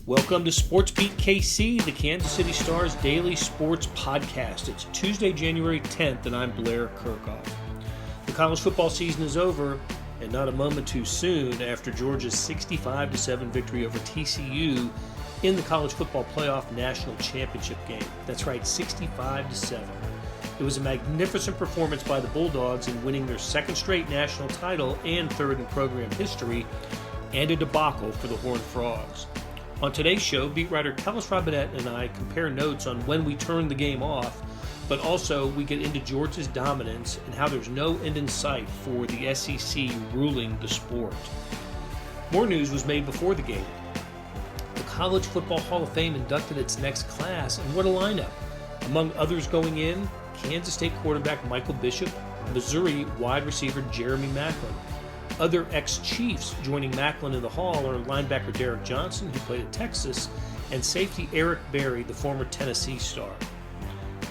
Welcome to SportsBeat KC, the Kansas City Star's daily sports podcast. It's Tuesday, January 10th, and I'm Blair Kirchhoff. The college football season is over, and not a moment too soon after Georgia's 65-7 victory over TCU in the College Football Playoff National Championship game. That's right, 65-7. It was a magnificent performance by the Bulldogs in winning their second straight national title and third in program history, and a debacle for the Horned Frogs. On today's show, beat writer Kellis Robinett and I compare notes on when we turned the game off, but also we get into Georgia's dominance and how there's no end in sight for the SEC ruling the sport. More news was made before the game. The College Football Hall of Fame inducted its next class, and what a lineup. Among others going in, Kansas State quarterback Michael Bishop, Missouri wide receiver Jeremy Maclin. Other ex-Chiefs joining Maclin in the hall are linebacker Derrick Johnson, who played at Texas, and safety Eric Berry, the former Tennessee star.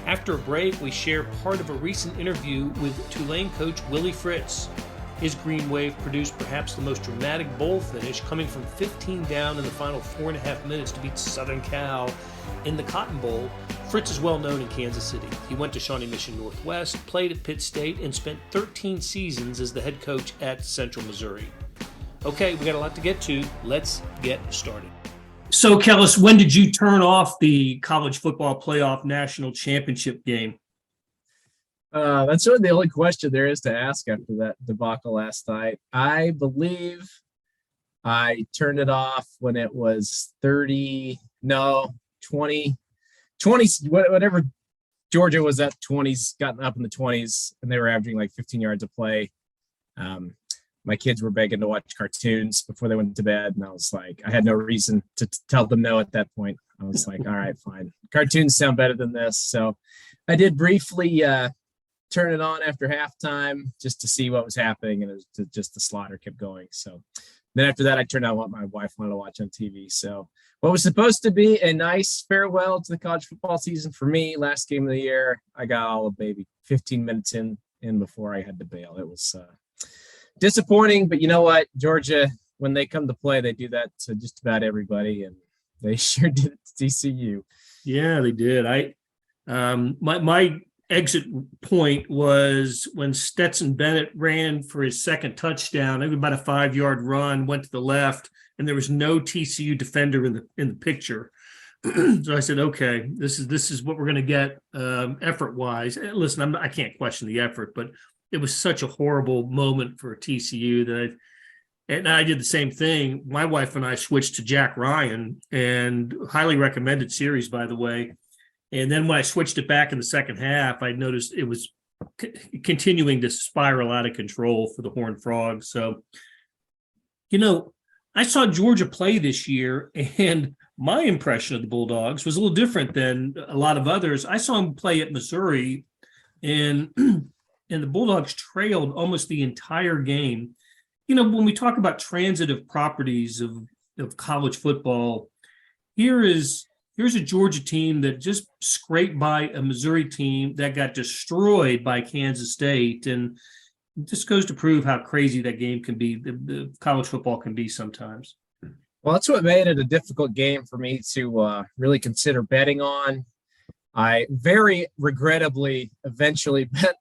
After a break, we share part of a recent interview with Tulane coach Willie Fritz. His Green Wave produced perhaps the most dramatic bowl finish, coming from 15 down in the final 4.5 minutes to beat Southern Cal in the Cotton Bowl. Fritz is well known in Kansas City. He went to Shawnee Mission Northwest, played at Pitt State, and spent 13 seasons as the head coach at Central Missouri. Okay, we got a lot to get to. Let's get started. So, Kellis, when did you turn off the College Football Playoff National Championship game? That's really the only question there is to ask after that debacle last night. I believe I turned it off when it was 20, whatever. Georgia was at 20s, gotten up in the 20s, and they were averaging like 15 yards a play. My kids were begging to watch cartoons before they went to bed, and I was like, I had no reason to tell them no at that point. I was like, all right, fine. Cartoons sound better than this. So I did briefly turn it on after halftime just to see what was happening, and it was just the slaughter kept going. So then after that, I turned on what my wife wanted to watch on TV. So what was supposed to be a nice farewell to the college football season for me, last game of the year, I got all of maybe 15 minutes in before I had to bail. It was disappointing, but you know what? Georgia, when they come to play, they do that to just about everybody, and they sure did it to TCU. Yeah, they did. My exit point was when Stetson Bennett ran for his second touchdown. It was about a 5-yard run, went to the left, and there was no TCU defender in the picture. So I said, okay, this is what we're going to get effort wise. Listen, I can't question the effort, but it was such a horrible moment for TCU that I did the same thing. My wife and I switched to Jack Ryan, and highly recommended series, by the way. And then when I switched it back in the second half, I noticed it was continuing to spiral out of control for the Horned Frogs. So, I saw Georgia play this year, and my impression of the Bulldogs was a little different than a lot of others. I saw them play at Missouri, and the Bulldogs trailed almost the entire game. When we talk about transitive properties of college football, here's a Georgia team that just scraped by a Missouri team that got destroyed by Kansas State. And it just goes to prove how crazy that game can be, the college football can be sometimes. Well, that's what made it a difficult game for me to really consider betting on. I very regrettably eventually bet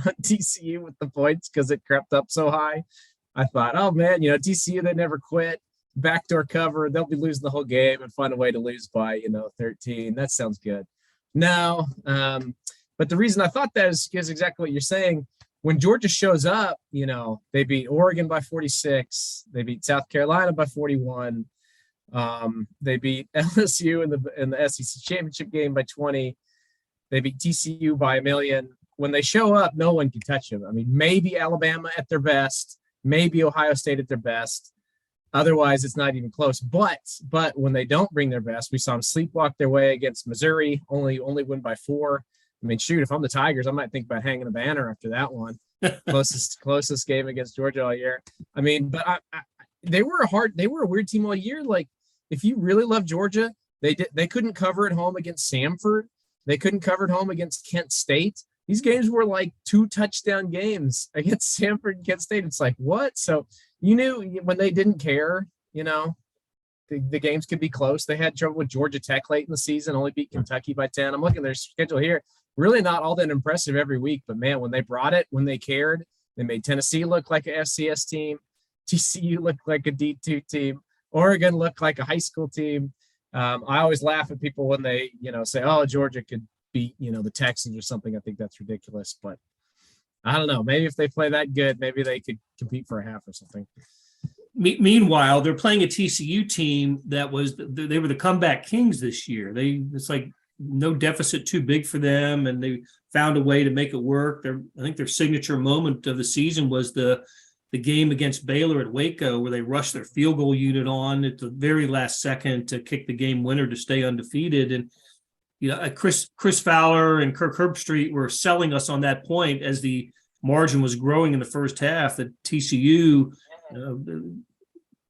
on TCU with the points because it crept up so high. I thought, oh, man, TCU, they never quit. Backdoor cover, they'll be losing the whole game and find a way to lose by 13. That sounds good. No, but the reason I thought that is exactly what you're saying. When Georgia shows up, they beat Oregon by 46, they beat South Carolina by 41, they beat LSU in the SEC championship game by 20, they beat TCU by 1 million. When they show up, no one can touch them. I mean, maybe Alabama at their best, maybe Ohio State at their best. Otherwise, it's not even close. But when they don't bring their best, we saw them sleepwalk their way against Missouri, only win by 4. I mean, shoot, if I'm the Tigers, I might think about hanging a banner after that one. Closest game against Georgia all year. I mean, but they were a weird team all year. Like, if you really love Georgia, they couldn't cover at home against Samford. They couldn't cover at home against Kent State. These games were like 2 touchdown games against Samford and Kent State. It's like, what? So you knew when they didn't care, the games could be close. They had trouble with Georgia Tech late in the season, only beat Kentucky by 10. I'm looking at their schedule here. Really not all that impressive every week, but man, when they brought it, when they cared, they made Tennessee look like a FCS team. TCU looked like a D2 team. Oregon looked like a high school team. I always laugh at people when they, say, oh, Georgia could beat, the Texans or something. I think that's ridiculous, but I don't know. Maybe if they play that good, maybe they could compete for a half or something. Meanwhile, they're playing a TCU team they were the comeback kings this year. It's like no deficit too big for them, and they found a way to make it work. I think their signature moment of the season was the game against Baylor at Waco, where they rushed their field goal unit on at the very last second to kick the game winner to stay undefeated. And Chris Fowler and Kirk Herbstreit were selling us on that point as the margin was growing in the first half. That TCU,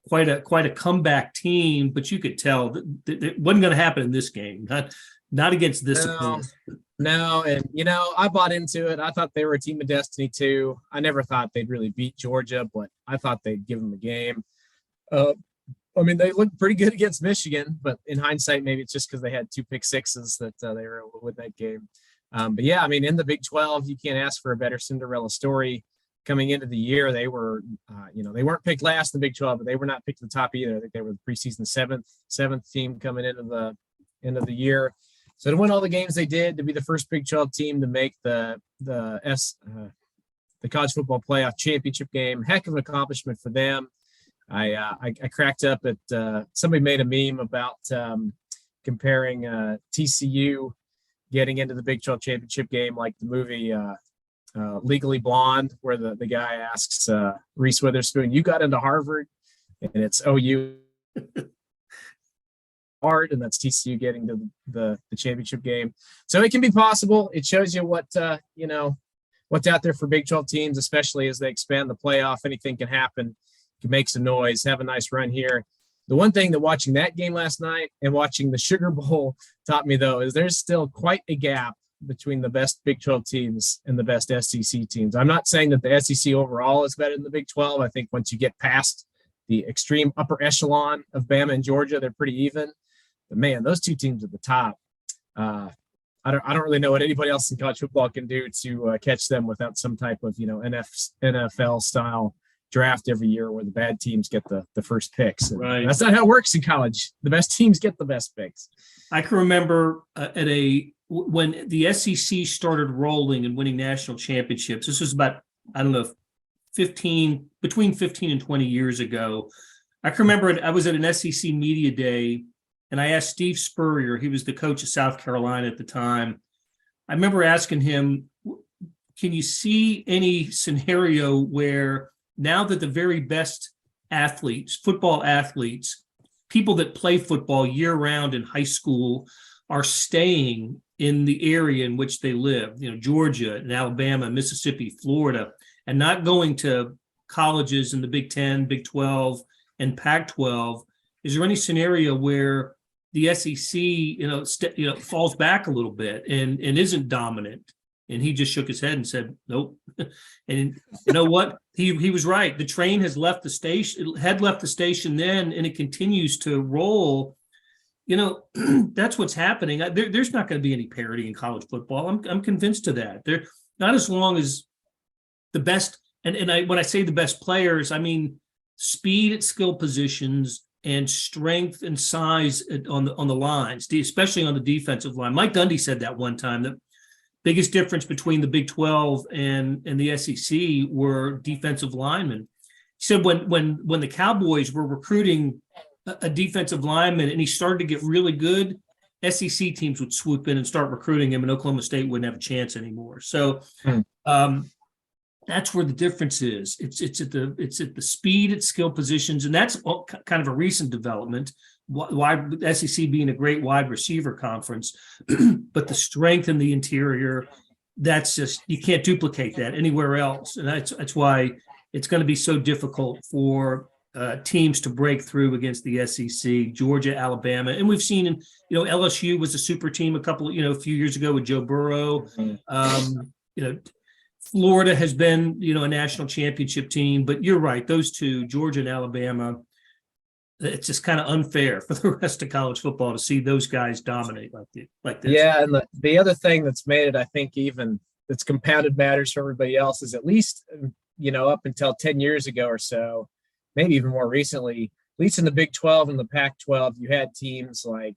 quite a comeback team, but you could tell that it wasn't going to happen in this game. Not against this opponent. No, and I bought into it. I thought they were a team of destiny too. I never thought they'd really beat Georgia, but I thought they'd give them a game. They looked pretty good against Michigan, but in hindsight, maybe it's just because they had 2 pick sixes that they were able to win that game. But yeah, in the Big 12, you can't ask for a better Cinderella story. Coming into the year, they were, they weren't picked last in the Big 12, but they were not picked at the top either. I think they were the preseason seventh team coming into the end of the year. So to win all the games they did, to be the first Big 12 team to make the college football playoff championship game, heck of an accomplishment for them. I cracked up at somebody made a meme about comparing TCU getting into the Big 12 championship game like the movie Legally Blonde, where the guy asks Reese Witherspoon, "You got into Harvard?" And it's OU. Hard, and that's TCU getting to the championship game. So it can be possible. It shows you what's out there for Big 12 teams, especially as they expand the playoff. Anything can happen. You can make some noise, have a nice run here. The one thing that watching that game last night and watching the Sugar Bowl taught me, though, is there's still quite a gap between the best Big 12 teams and the best SEC teams. I'm not saying that the SEC overall is better than the Big 12. I think once you get past the extreme upper echelon of Bama and Georgia, they're pretty even. But man, those two teams at the top, I don't really know what anybody else in college football can do to catch them without some type of NFL style draft every year where the bad teams get the first picks. And right. That's not how it works in college. The best teams get the best picks. I can remember when the SEC started rolling and winning national championships. This was about, I don't know, between 15 and 20 years ago. I can remember I was at an SEC media day, and I asked Steve Spurrier, he was the coach of South Carolina at the time. I remember asking him, can you see any scenario where now that the very best athletes, football athletes, people that play football year-round in high school are staying in the area in which they live, Georgia and Alabama, Mississippi, Florida, and not going to colleges in the Big 10, Big 12, and Pac-12? Is there any scenario where the SEC, falls back a little bit and isn't dominant? And he just shook his head and said, nope. And you know what? He was right. The train has left the station. It had left the station then, and it continues to roll. That's what's happening. There's not going to be any parity in college football. I'm convinced of that. They're not, as long as the best. And when I say the best players, I mean speed at skill positions and strength and size on the lines, especially on the defensive line. Mike Dundee said that one time, the biggest difference between the Big 12 and the SEC were defensive linemen. He said when the Cowboys were recruiting a defensive lineman and he started to get really good, SEC teams would swoop in and start recruiting him, and Oklahoma State wouldn't have a chance anymore. So that's where the difference is. It's at the speed at skill positions, and that's kind of a recent development. Why SEC being a great wide receiver conference, but the strength in the interior, that's just, you can't duplicate that anywhere else, and that's why it's going to be so difficult for teams to break through against the SEC, Georgia, Alabama, and we've seen, LSU was a super team a few years ago with Joe Burrow. Florida has been, a national championship team, but you're right. Those two, Georgia and Alabama, it's just kind of unfair for the rest of college football to see those guys dominate like this. Yeah, and the other thing that's made it, I think, even that's compounded matters for everybody else is at least, up until 10 years ago or so, maybe even more recently, at least in the Big 12 and the Pac-12, you had teams like,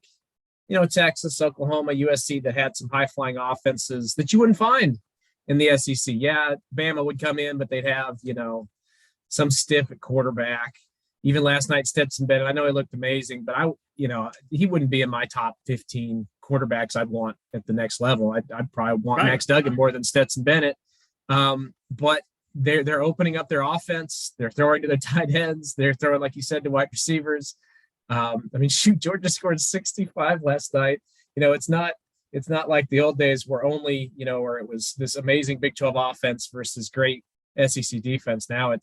Texas, Oklahoma, USC that had some high-flying offenses that you wouldn't find in the SEC. Yeah, Bama would come in, but they'd have, some stiff at quarterback. Even last night, Stetson Bennett, I know he looked amazing, but he wouldn't be in my top 15 quarterbacks I'd want at the next level. I'd probably want Right. Max Duggan more than Stetson Bennett. But they're opening up their offense. They're throwing to their tight ends. They're throwing, like you said, to wide receivers. Georgia scored 65 last night. It's not like the old days where only, where it was this amazing Big 12 offense versus great SEC defense. Now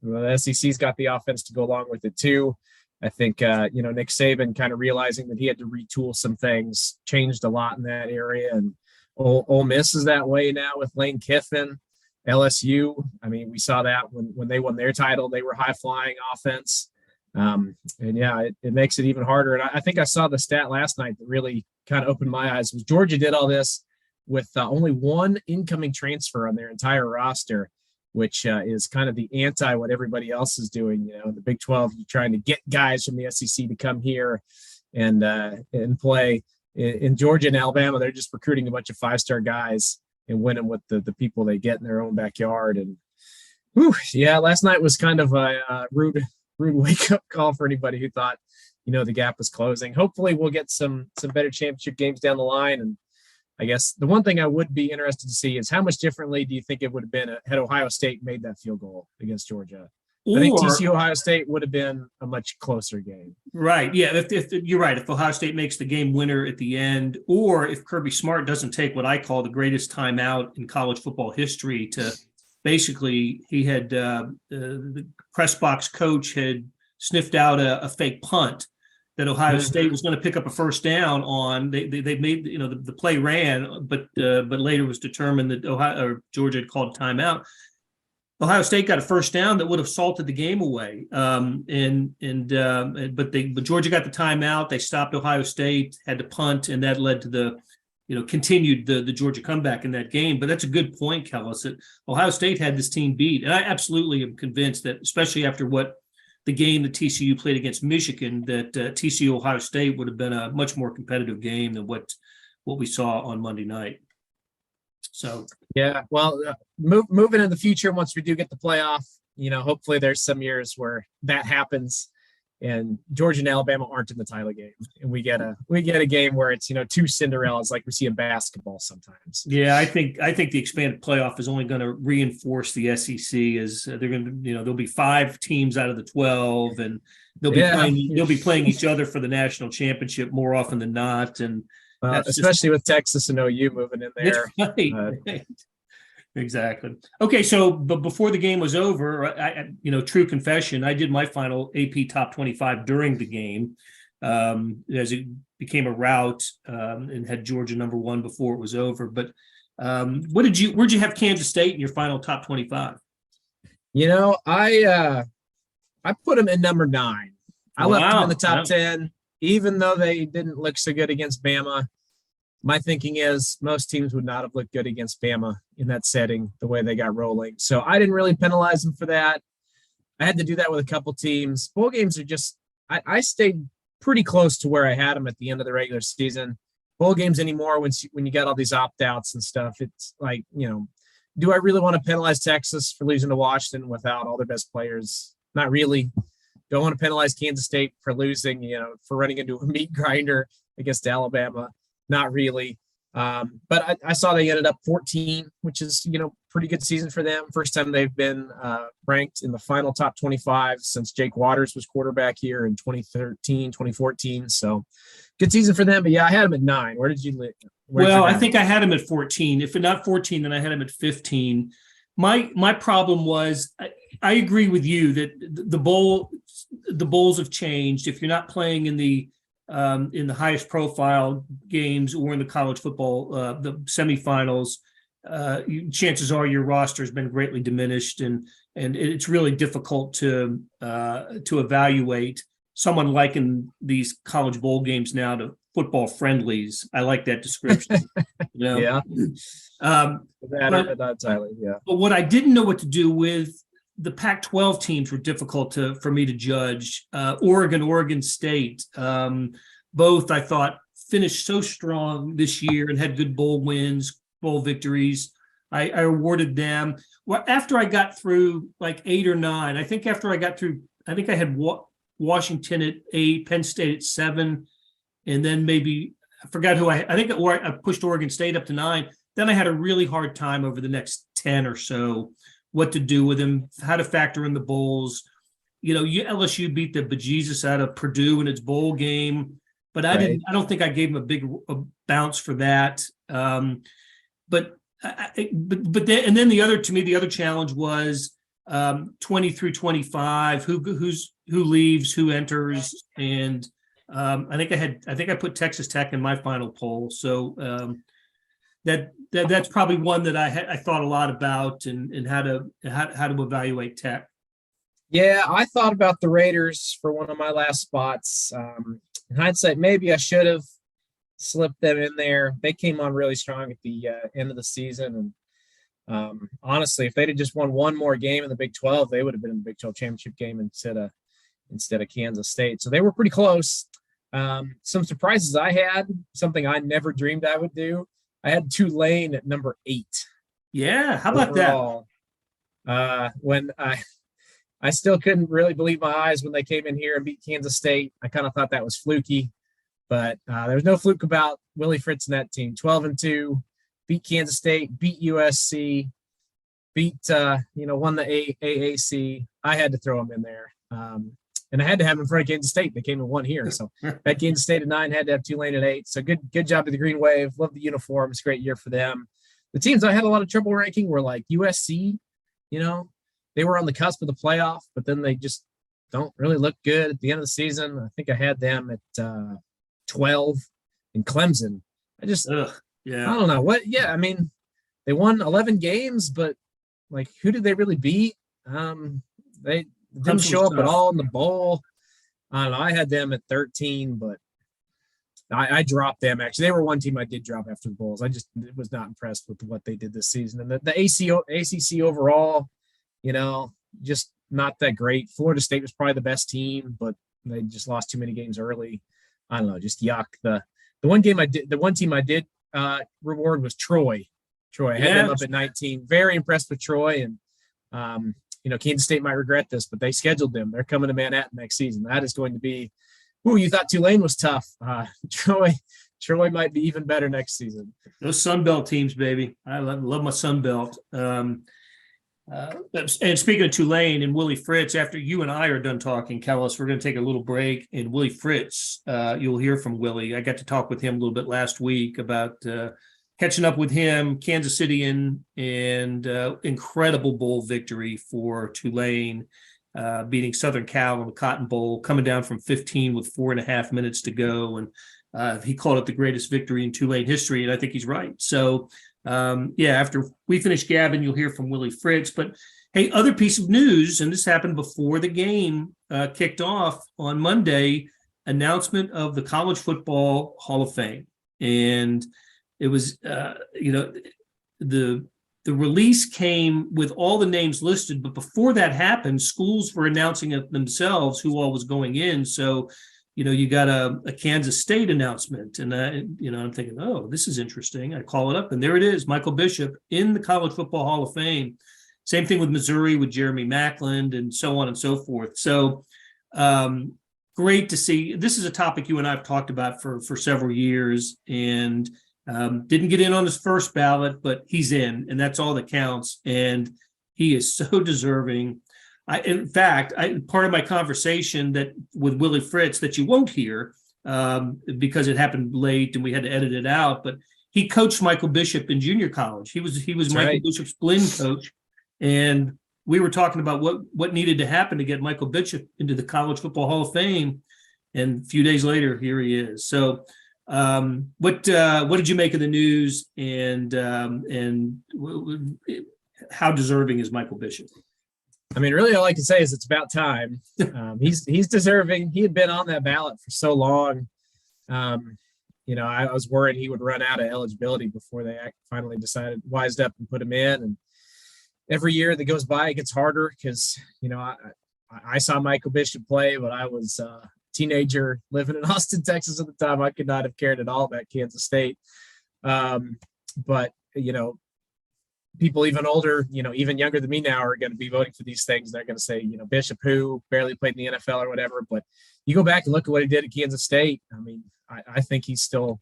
the SEC's got the offense to go along with it too. I think, Nick Saban kind of realizing that he had to retool some things, changed a lot in that area. And Ole Miss is that way now with Lane Kiffin. LSU, we saw that when they won their title, they were high-flying offense. It makes it even harder. And I think I saw the stat last night that really kind of opened my eyes. Was Georgia did all this with only one incoming transfer on their entire roster, which is kind of the anti what everybody else is doing. In the Big 12, you're trying to get guys from the SEC to come here and play. In Georgia and Alabama, they're just recruiting a bunch of 5-star guys and winning with the people they get in their own backyard. And last night was kind of a rude wake-up call for anybody who thought, the gap was closing. Hopefully we'll get some better championship games down the line. And I guess the one thing I would be interested to see is how much differently do you think it would have been had Ohio State made that field goal against Georgia? I think TCU Ohio State would have been a much closer game. Right. Yeah. If you're right, if Ohio State makes the game winner at the end, or if Kirby Smart doesn't take what I call the greatest timeout in college football history to basically, he had the press box coach had sniffed out a fake punt that Ohio State was going to pick up a first down on. They made, the play ran, but later was determined that Georgia had called timeout. Ohio State got a first down that would have salted the game away. But Georgia got the timeout. They stopped Ohio State, had to punt, and that led to the, continued the Georgia comeback in that game. But that's a good point, Kellis, that Ohio State had this team beat. And I absolutely am convinced that, especially after what the game that TCU played against Michigan, that TCU Ohio State would have been a much more competitive game than what we saw on Monday night. So moving in the future, once we do get the playoff, hopefully there's some years where that happens, and Georgia and Alabama aren't in the title game, and we get a game where it's two Cinderellas like we see in basketball sometimes. Yeah, I think the expanded playoff is only going to reinforce the SEC as they're going to there'll be 5 teams out of the 12, and they'll be playing each other for the national championship more often than not, and especially with Texas and OU moving in there. Right. Exactly. Okay, but before the game was over, I true confession, I did my final AP top 25 during the game, as it became a rout, and had Georgia number 1 before it was over. But where'd you have Kansas State in your final top 25? I put them in number 9. I left them in the top 10, even though they didn't look so good against Bama. My thinking is most teams would not have looked good against Bama in that setting, the way they got rolling. So I didn't really penalize them for that. I had to do that with a couple teams. Bowl games are just, I stayed pretty close to where I had them at the end of the regular season. Bowl games anymore, when you got all these opt-outs and stuff, it's like, do I really want to penalize Texas for losing to Washington without all their best players? Not really. Do I want to penalize Kansas State for losing, for running into a meat grinder against Alabama? Not really. But I saw they ended up 14, which is, pretty good season for them. First time they've been ranked in the final top 25 since Jake Waters was quarterback here in 2013, 2014. So good season for them. But yeah, I had them at 9. Where did you live? I think I had them at 14. If not 14, then I had them at 15. My problem was I agree with you that the bowls have changed. If you're not playing in the highest profile games or in the college football, the semifinals, chances are your roster has been greatly diminished, and it's really difficult to evaluate someone liking these college bowl games now to football friendlies. I like that description. Yeah. But Not entirely. Yeah. But what I didn't know what to do with, the Pac-12 teams were difficult for me to judge. Oregon State, both I thought finished so strong this year and had good bowl wins, bowl victories. I awarded them. Well, after I got through like 8 or 9, I think after I got through, I think I had Washington at 8, Penn State at 7, and then maybe I forgot who I think I pushed Oregon State up to 9. Then I had a really hard time over the next 10 or so, what to do with them, how to factor in the bowls. LSU beat the bejesus out of Purdue in its bowl game, but I don't think I gave them a bounce for that. But then the other challenge was 20 through 25, who leaves, who enters, and I think I put Texas Tech in my final poll. So that's probably one that I thought a lot about and how to evaluate Tech. Yeah, I thought about the Raiders for one of my last spots. In hindsight, maybe I should have slipped them in there. They came on really strong at the end of the season, and honestly, if they'd have just won one more game in the Big 12, they would have been in the Big 12 championship game instead of Kansas State. So they were pretty close. Some surprises I had, something I never dreamed I would do. I had Tulane at number 8. Yeah, how about overall. When I still couldn't really believe my eyes when they came in here and beat Kansas State. I kind of thought that was fluky, but there was no fluke about Willie Fritz and that team. 12-2, beat Kansas State, beat USC, won the AAC. I had to throw them in there. And I had to have them in front of Kansas State. They came and won here. So at Kansas State at 9, had to have Tulane at 8. So good job to the Green Wave. Love the uniforms. Great year for them. The teams I had a lot of trouble ranking were like USC. They were on the cusp of the playoff, but then they just don't really look good at the end of the season. I think I had them at 12, and Clemson. I don't know what. Yeah, I mean, they won 11 games, but like, who did they really beat? They didn't show up at all in the bowl. I don't know. I had them at 13, but I dropped them. Actually, they were one team I did drop after the bowls. I just was not impressed with what they did this season. And the ACC overall, just not that great. Florida State was probably the best team, but they just lost too many games early. I don't know, just yuck. The one team I did reward was Troy. I had them up at 19. Very impressed with Troy, and Kansas State might regret this, but they scheduled them. They're coming to Manhattan next season. That is going to be. Ooh, you thought Tulane was tough. Troy might be even better next season. Those Sun Belt teams, baby. I love my Sun Belt. And speaking of Tulane and Willie Fritz, after you and I are done talking, Kellis, we're going to take a little break. And Willie Fritz, you'll hear from Willie. I got to talk with him a little bit last week about catching up with him, Kansas City, and incredible bowl victory for Tulane, beating Southern Cal in the Cotton Bowl, coming down from 15 with 4.5 minutes to go. And he called it the greatest victory in Tulane history, and I think he's right. So, after we finish Gavin, you'll hear from Willie Fritz. But, hey, other piece of news, and this happened before the game kicked off on Monday, announcement of the College Football Hall of Fame. And it was, the release came with all the names listed, but before that happened, schools were announcing it themselves who all was going in. So, you got a Kansas State announcement, and I'm thinking, oh, this is interesting. I call it up, and there it is, Michael Bishop in the College Football Hall of Fame. Same thing with Missouri with Jeremy Maclin, and so on and so forth. So, great to see. This is a topic you and I have talked about for several years, and didn't get in on his first ballot, but he's in, and that's all that counts. And he is so deserving. In fact, part of my conversation with Willie Fritz that you won't hear because it happened late and we had to edit it out, but he coached Michael Bishop in junior college. He was Michael Bishop's Blinn coach, and we were talking about what needed to happen to get Michael Bishop into the College Football Hall of Fame, and a few days later, here he is. So. What did you make of the news, and how deserving is Michael Bishop? I mean, really, all I can say is it's about time. He's deserving. He had been on that ballot for so long. I was worried he would run out of eligibility before they finally wised up and put him in. And every year that goes by, it gets harder because, I saw Michael Bishop play, but I was a teenager living in Austin, Texas at the time. I could not have cared at all about Kansas State. But people even older, even younger than me now are going to be voting for these things. They're going to say, Bishop, who barely played in the NFL or whatever. But you go back and look at what he did at Kansas State. I mean, I think he's still,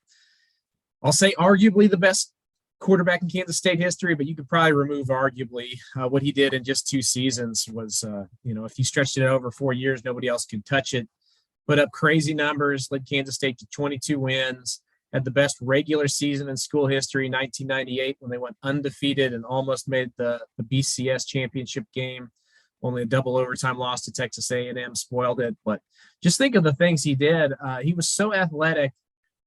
I'll say arguably the best quarterback in Kansas State history, but you could probably remove arguably what he did in just 2 seasons was, if you stretched it over 4 years, nobody else could touch it. Put up crazy numbers, led Kansas State to 22 wins, had the best regular season in school history, 1998, when they went undefeated and almost made the BCS championship game. Only a double overtime loss to Texas A&M spoiled it. But just think of the things he did. He was so athletic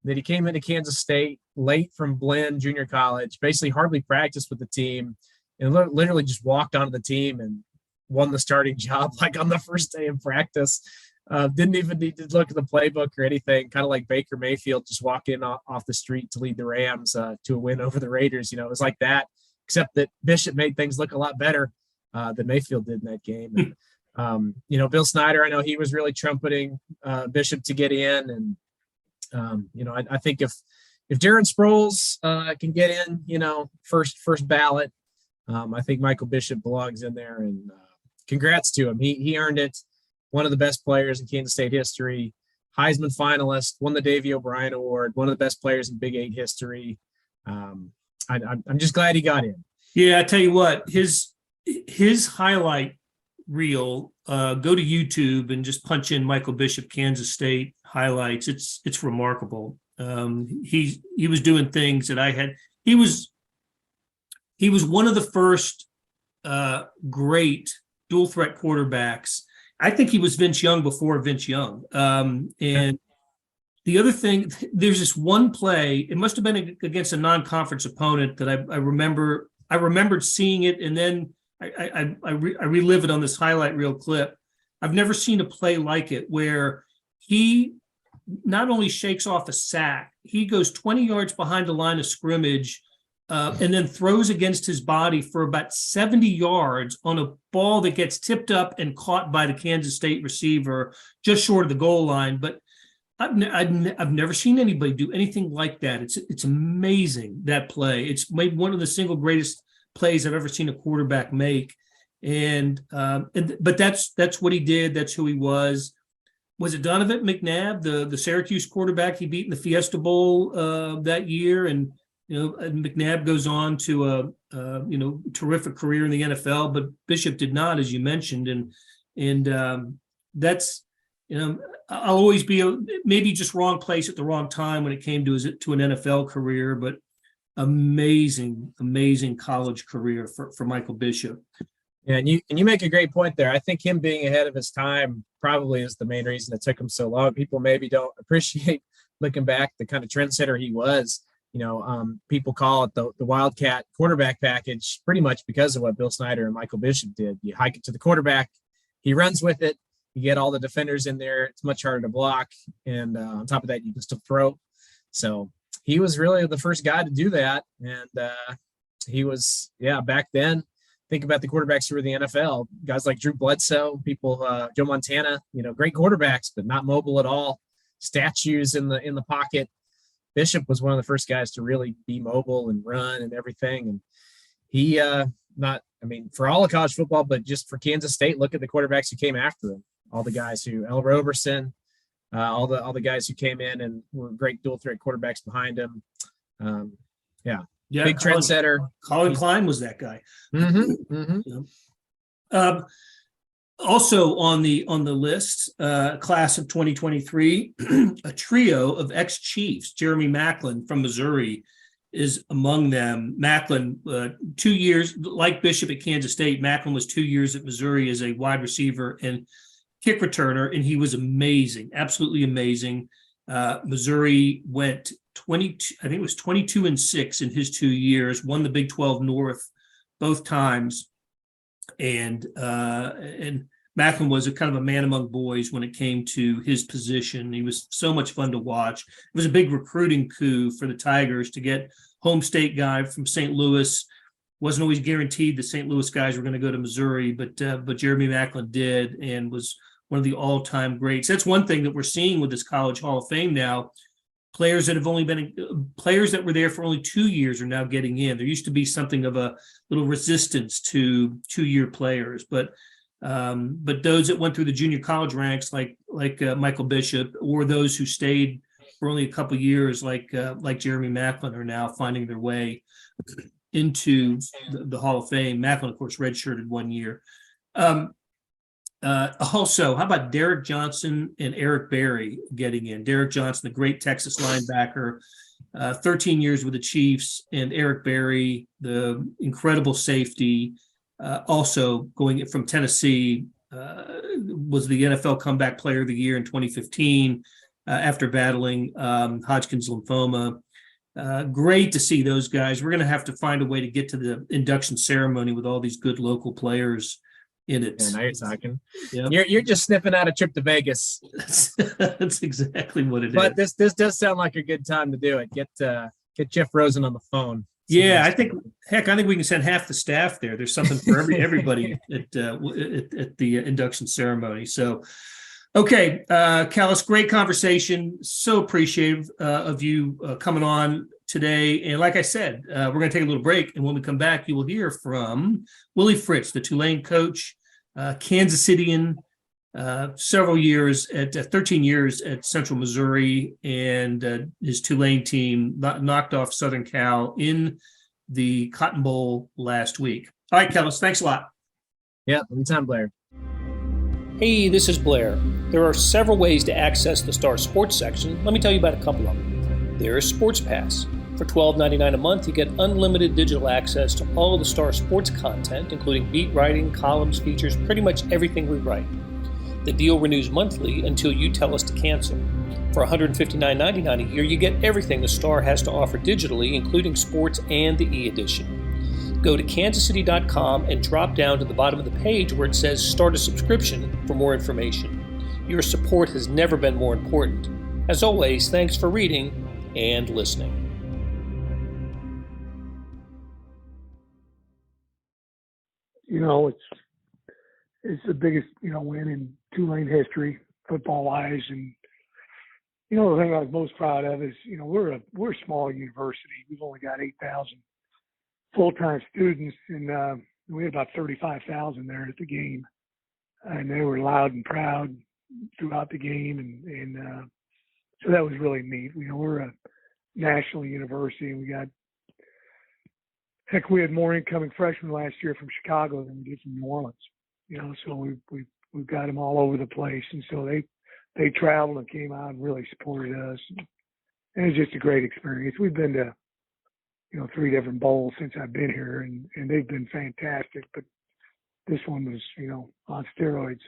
that he came into Kansas State late from Blinn Junior College, basically hardly practiced with the team, and literally just walked onto the team and won the starting job like on the first day of practice. Didn't even need to look at the playbook or anything, kind of like Baker Mayfield just walk in off the street to lead the Rams to a win over the Raiders. It was like that, except that Bishop made things look a lot better than Mayfield did in that game. And, Bill Snyder, I know he was really trumpeting Bishop to get in. And, I think if Darren Sproles can get in, first ballot, I think Michael Bishop belongs in there. And congrats to him. He earned it. One of the best players in Kansas State history, Heisman finalist, won the Davey O'Brien Award, one of the best players in Big 8 history. I'm just glad he got in. Yeah, I tell you what, his highlight reel, go to YouTube and just punch in Michael Bishop Kansas State highlights. It's remarkable. He was doing things that I had. He was one of the first great dual threat quarterbacks. I think he was Vince Young before Vince Young. And the other thing, there's this one play, it must have been against a non-conference opponent that I remembered seeing it, and then I relive it on this highlight reel clip. I've never seen a play like it where he not only shakes off a sack, he goes 20 yards behind the line of scrimmage and then throws against his body for about 70 yards on a ball that gets tipped up and caught by the Kansas State receiver just short of the goal line. But I've never seen anybody do anything like that. It's amazing, that play. It's maybe one of the single greatest plays I've ever seen a quarterback make. But that's what he did. That's who he was. Was it Donovan McNabb, the Syracuse quarterback he beat in the Fiesta Bowl that year? And McNabb goes on to a terrific career in the NFL, but Bishop did not, as you mentioned, and that's I'll always be maybe just wrong place at the wrong time when it came to an NFL career, but amazing college career for Michael Bishop. Yeah, and you make a great point there. I think him being ahead of his time probably is the main reason it took him so long. People maybe don't appreciate looking back the kind of trendsetter he was. People call it the Wildcat quarterback package pretty much because of what Bill Snyder and Michael Bishop did. You hike it to the quarterback, he runs with it, you get all the defenders in there, it's much harder to block, and on top of that, you can still throw. So he was really the first guy to do that, and he was, back then, think about the quarterbacks who were in the NFL, guys like Drew Bledsoe, Joe Montana, great quarterbacks, but not mobile at all, statues in the pocket. Bishop was one of the first guys to really be mobile and run and everything. And he, for all of college football, but just for Kansas State, look at the quarterbacks who came after him. All the guys L. Roberson, all the guys who came in and were great dual threat quarterbacks behind him. Big trendsetter. Colin Klein was that guy. Mm-hmm. Also on the list, class of 2023, a trio of ex-Chiefs. Jeremy Maclin from Missouri is among them. Maclin, 2 years, like Bishop at Kansas State, Maclin was 2 years at Missouri as a wide receiver and kick returner, and he was amazing, absolutely amazing. Missouri went 22-6 in his 2 years, won the Big 12 North both times. and Maclin was a kind of a man among boys when it came to his position. He was so much fun to watch. It was a big recruiting coup for the Tigers to get home state guy from St. Louis. Wasn't always guaranteed the St. Louis guys were going to go to Missouri, but Jeremy Maclin did and was one of the all-time greats. That's one thing that we're seeing with this College Hall of Fame now. Players that were there for only 2 years are now getting in. There used to be something of a little resistance to 2-year players, but those that went through the junior college ranks, like Michael Bishop, or those who stayed for only a couple of years, like Jeremy Maclin, are now finding their way into the Hall of Fame. Maclin, of course, redshirted 1 year. Also, how about Derrick Johnson and Eric Berry getting in? Derrick Johnson, the great Texas linebacker, 13 years with the Chiefs, and Eric Berry, the incredible safety, also going from Tennessee, was the NFL Comeback Player of the Year in 2015 after battling Hodgkin's lymphoma. Great to see those guys. We're going to have to find a way to get to the induction ceremony with all these good local players in it. Yeah, now you're talking. Yep. You're just sniffing out a trip to Vegas. That's exactly what it is. But this does sound like a good time to do it. Get Jeff Rosen on the phone. Yeah, I think we can send half the staff there. There's something for everybody at the induction ceremony. So, okay, Kellis, great conversation. So appreciative of you coming on today. And like I said, we're going to take a little break. And when we come back, you will hear from Willie Fritz, the Tulane coach, Kansas Cityan, several years at 13 years at Central Missouri, and his Tulane team knocked off Southern Cal in the Cotton Bowl last week. All right, Kellis, thanks a lot. Yeah, anytime, Blair. Hey, this is Blair. There are several ways to access the Star Sports section. Let me tell you about a couple of them. There is Sports Pass. For $12.99 a month, you get unlimited digital access to all of the Star Sports content, including beat writing, columns, features, pretty much everything we write. The deal renews monthly until you tell us to cancel. For $159.99 a year, you get everything the Star has to offer digitally, including sports and the e-edition. Go to kansascity.com and drop down to the bottom of the page where it says Start a Subscription for more information. Your support has never been more important. As always, thanks for reading and listening. It's the biggest, win in Tulane history, football-wise. And, the thing I was most proud of is, we're a small university. We've only got 8,000 full-time students, and we had about 35,000 there at the game. And they were loud and proud throughout the game. And so that was really neat. We're a national university, and we had more incoming freshmen last year from Chicago than we did from New Orleans. So we've got them all over the place, and so they traveled and came out and really supported us. And it's just a great experience. We've been to 3 different bowls since I've been here, and they've been fantastic. But this one was on steroids.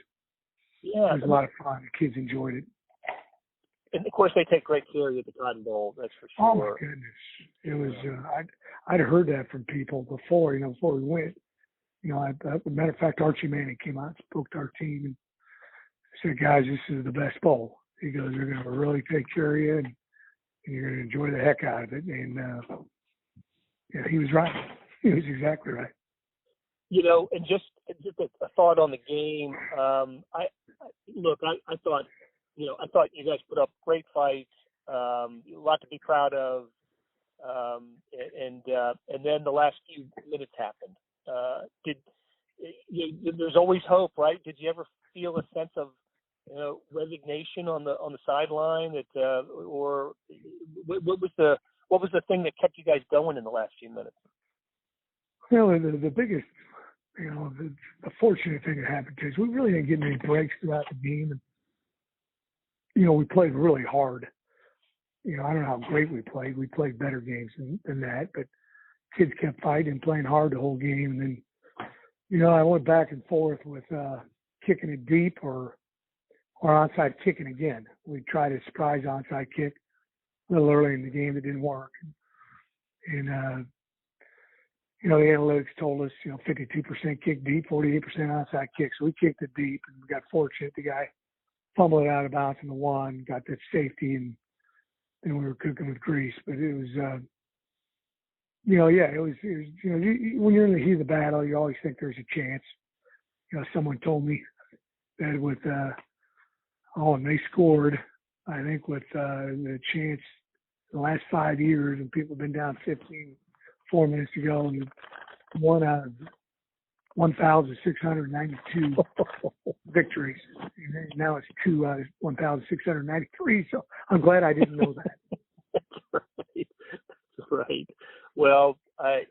Yeah, it was a lot of fun. The kids enjoyed it. And of course, they take great care of you at the Cotton Bowl. That's for sure. Oh my goodness, it was. I'd heard that from people before. Before we went. As a matter of fact, Archie Manning came out and spoke to our team and said, "Guys, this is the best bowl." He goes, "They're going to really take care of you, and you're going to enjoy the heck out of it." And yeah, he was right. He was exactly right. And just a thought on the game. I thought you guys put up great fights, a lot to be proud of, and then the last few minutes happened. There's always hope, right? Did you ever feel a sense of resignation on the sideline, or what was the thing that kept you guys going in the last few minutes? Well, the biggest, the fortunate thing that happened is we really didn't get any breaks throughout the game, and we played really hard. I don't know how great we played. We played better games than that, but kids kept fighting and playing hard the whole game. And then, I went back and forth with kicking it deep or onside kicking again. We tried a surprise onside kick a little early in the game that didn't work. And the analytics told us, 52% kick deep, 48% onside kick. So we kicked it deep, and we got fortunate. The guy fumbled it out of bounds in the one, got that safety, and then we were cooking with grease. But it was, it was when you're in the heat of the battle, you always think there's a chance. Someone told me that with, and they scored, I think, with the chance in the last 5 years, and people have been down 15, 4 minutes to go, and one out of 1,692 victories. And now it's 2 out of 1,693. So I'm glad I didn't know that. That's right. Well, but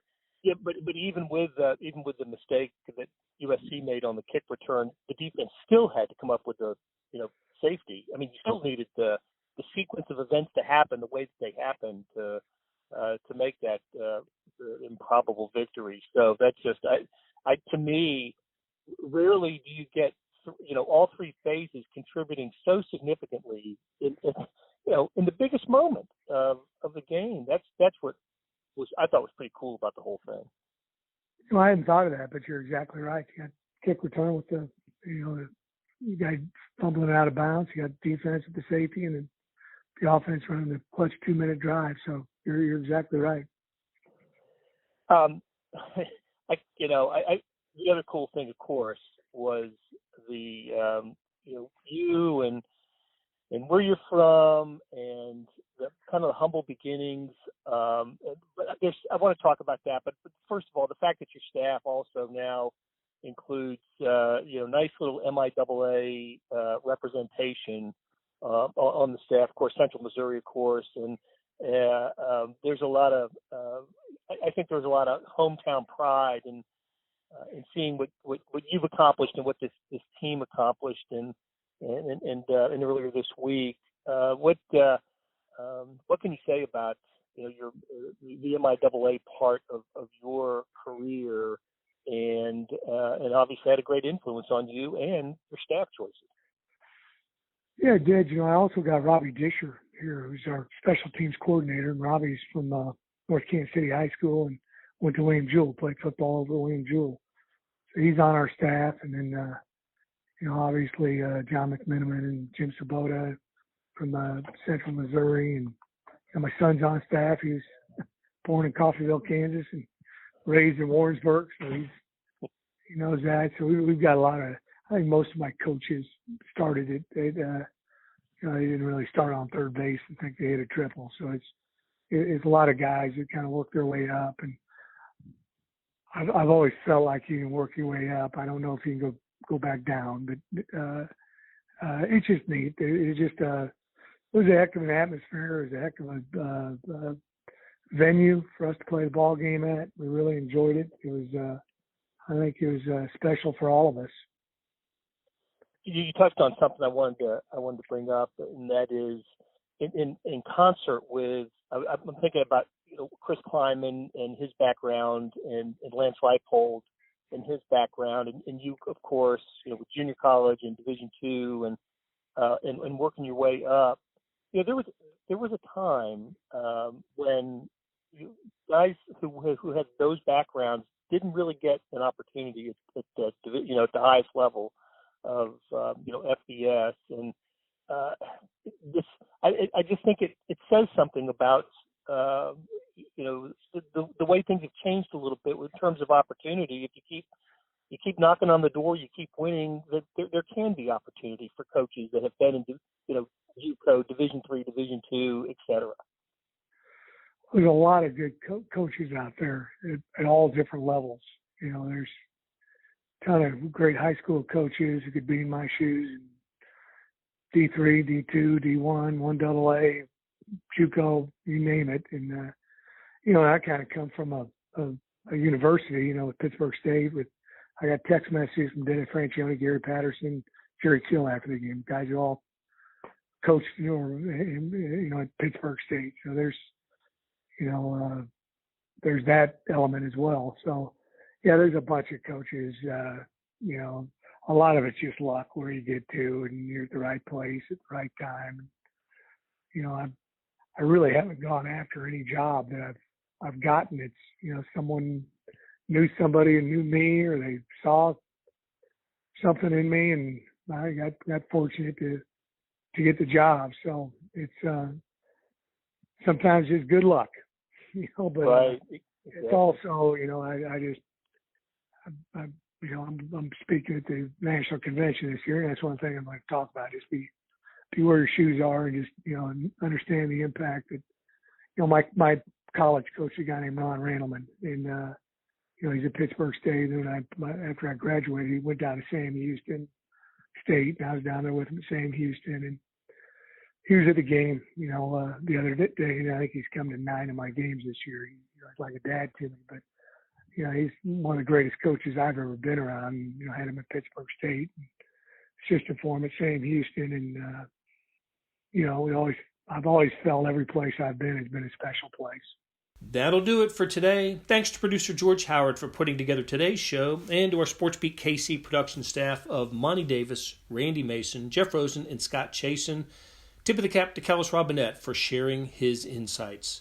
even with the mistake that USC made on the kick return, the defense still had to come up with a safety. I mean, you still needed the sequence of events to happen the way that they happened to make that improbable victory. So that's just, to me, rarely do you get, all three phases contributing so significantly in the biggest moment of the game. That's what I thought was pretty cool about the whole thing. I hadn't thought of that, but you're exactly right. You got kick return with the guy fumbling out of bounds. You got defense with the safety, and then the offense running the clutch 2-minute drive. So you're exactly right. The other cool thing, of course, was the you and where you're from and the kind of the humble beginnings. But I want to talk about that. But first of all, the fact that your staff also now includes nice little MIAA representation on the staff. Of course, Central Missouri, of course, and there's a lot of I think there's a lot of hometown pride in seeing what you've accomplished and what this team accomplished and earlier this week. What can you say about your the MIAA part of your career and obviously had a great influence on you and your staff choices? Yeah, it did. I also got Robbie Disher here, who's our special teams coordinator. And Robbie's from North Kansas City High School and went to William Jewell, played football over William Jewell. So he's on our staff. And then, obviously John McMiniman and Jim Sabota from Central Missouri. And my son's on staff. He was born in Coffeyville, Kansas, and raised in Warrensburg. So he knows that. So we've got a lot of, I think most of my coaches started it. They didn't really start on third base and think they hit a triple. So it's a lot of guys that kind of work their way up. And I've always felt like you can work your way up. I don't know if you can go back down, but it's just neat. It was a heck of an atmosphere. It was a heck of a venue for us to play the ball game at. We really enjoyed it. It was, I think it was special for all of us. You touched on something I wanted to bring up, and that is in concert with. I'm thinking about Chris Kleinman and his background, and Lance Leipold and his background, and you, of course, with junior college and Division II, and working your way up. There was a time when guys who had those backgrounds didn't really get an opportunity at the highest level of FBS, and I just think it says something about the way things have changed a little bit in terms of opportunity. If you keep knocking on the door, you keep winning, that there can be opportunity for coaches that have been in JUCO, Division III, Division II, et cetera. There's a lot of good coaches out there at all different levels. There's a ton of great high school coaches who could be in my shoes. D3, D2, D1, 1AA, JUCO, you name it. And, I kind of come from a university, with Pittsburgh State. I got text messages from Dennis Franchione, Gary Patterson, Jerry Kill after the game. Guys are all coached, at Pittsburgh State. So there's that element as well. So, yeah, there's a bunch of coaches, a lot of it's just luck where you get to and you're at the right place at the right time. I really haven't gone after any job that I've gotten. It's, someone knew somebody and knew me, or they saw something in me, and I got fortunate to get the job. So it's sometimes just good luck, but right. it's also, I'm speaking at the national convention this year, and that's one thing I'm going to talk about. Just be where your shoes are, and just understand the impact that my college coach, a guy named Ron Randleman, and he's at Pittsburgh State. And after I graduated, he went down to Sam Houston State, and I was down there with him at Sam Houston, and he was at the game, the other day. And I think he's come to 9 of my games this year. He's like a dad to me, but he's one of the greatest coaches I've ever been around. Had him at Pittsburgh State, assistant for him at Sam Houston, and I've always felt every place I've been has been a special place. That'll do it for today. Thanks to producer George Howard for putting together today's show, and to our SportsBeat KC production staff of Monty Davis, Randy Mason, Jeff Rosen, and Scott Chasen. Tip of the cap to Kellis Robinett for sharing his insights.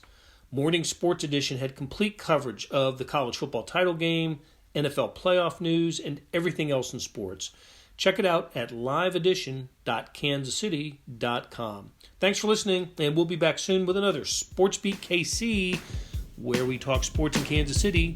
Morning Sports Edition had complete coverage of the college football title game, NFL playoff news, and everything else in sports. Check it out at liveedition.kansascity.com. Thanks for listening, and we'll be back soon with another SportsBeat KC, where we talk sports in Kansas City